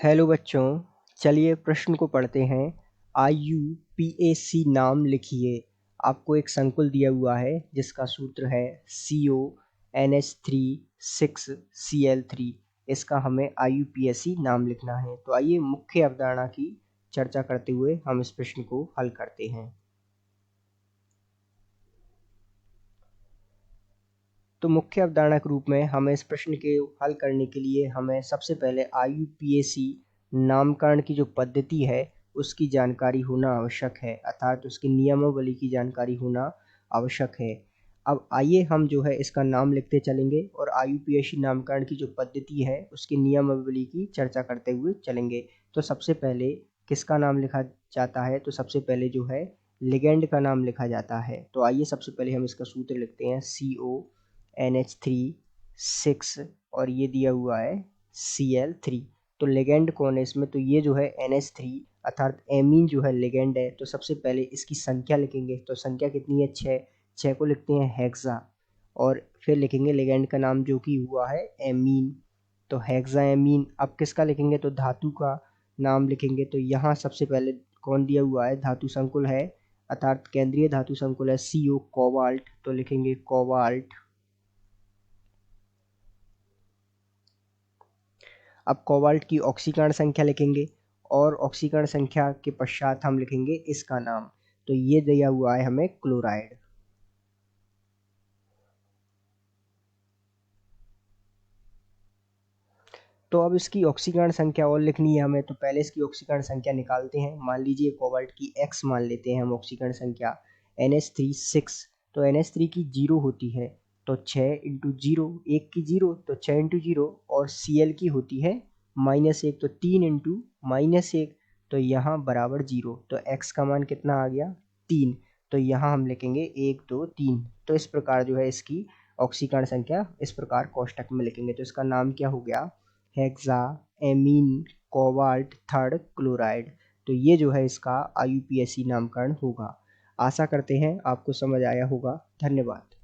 Hello बच्चों, चलिए प्रश्न को पढ़ते हैं। IUPAC नाम लिखिए। आपको एक संकुल दिया हुआ है जिसका सूत्र है CONH3 6Cl3। इसका हमें IUPAC नाम लिखना है। तो आइए मुख्य अवधारणा की चर्चा करते हुए हम इस प्रश्न को हल करते हैं। तो मुख्य अवधारणा के रूप में हमें इस प्रश्न के हल करने के लिए हमें सबसे पहले IUPAC नामकरण की जो पद्धति है उसकी जानकारी होना आवश्यक है, अर्थात उसकी नियमावली की जानकारी होना आवश्यक है। अब आइए हम जो है इसका नाम लिखते चलेंगे और IUPAC नामकरण की जो पद्धति है उसकी नियमावली की चर्चा करते हुए चलेंगे। तो सबसे पहले किसका नाम लिखा जाता है? तो सबसे पहले जो है लिगेंड का नाम लिखा जाता है। तो आइए सबसे पहले हम इसका सूत्र लिखते हैं CONH3 6 और ये दिया हुआ है Cl3। तो लिगेंड कौन है इसमें? तो ये जो है NH3 अर्थात एमीन जो है लिगेंड है। तो सबसे पहले इसकी संख्या लिखेंगे। तो संख्या कितनी है? 6। 6 को लिखते हैं हेक्सा और फिर लिखेंगे लिगेंड का नाम जो कि हुआ है एमीन। तो हेक्सा एमीन। अब किसका लिखेंगे? तो धातु का नाम लिखेंगे। तो यहाँ सबसे पहले कौन दिया हुआ है? धातु संकुल है, अर्थात केंद्रीय धातु संकुल है CO कोबाल्ट। तो लिखेंगे कोबाल्ट। अब कोबाल्ट की ऑक्सीकरण संख्या लिखेंगे और ऑक्सीकरण संख्या के पश्चात हम लिखेंगे इसका नाम। तो ये दिया हुआ है हमें क्लोराइड। तो अब इसकी ऑक्सीकरण संख्या और लिखनी है हमें। तो पहले इसकी ऑक्सीकरण संख्या निकालते हैं। मान लीजिए कोबाल्ट की X मान लेते हैं हम ऑक्सीकरण संख्या। NH3 6। तो NH3 की 0 होती है। तो 6 इंटू 0, 1 की 0 तो 6 इंटू 0, और Cl की होती है -1 तो 3 इंटू -1, तो यहाँ बराबर 0। तो X का मान कितना आ गया? 3। तो यहाँ हम लिखेंगे 1 2 3। तो इस प्रकार जो है इसकी ऑक्सीकरण संख्या इस प्रकार कोष्टक में लिखेंगे। तो इसका नाम क्या हो गया? Hexa amine cobalt third chloride. तो ये जो है इसका IUPAC नामकरण होगा। आशा करते हैं आपको समझ आया होगा। धन्यवाद।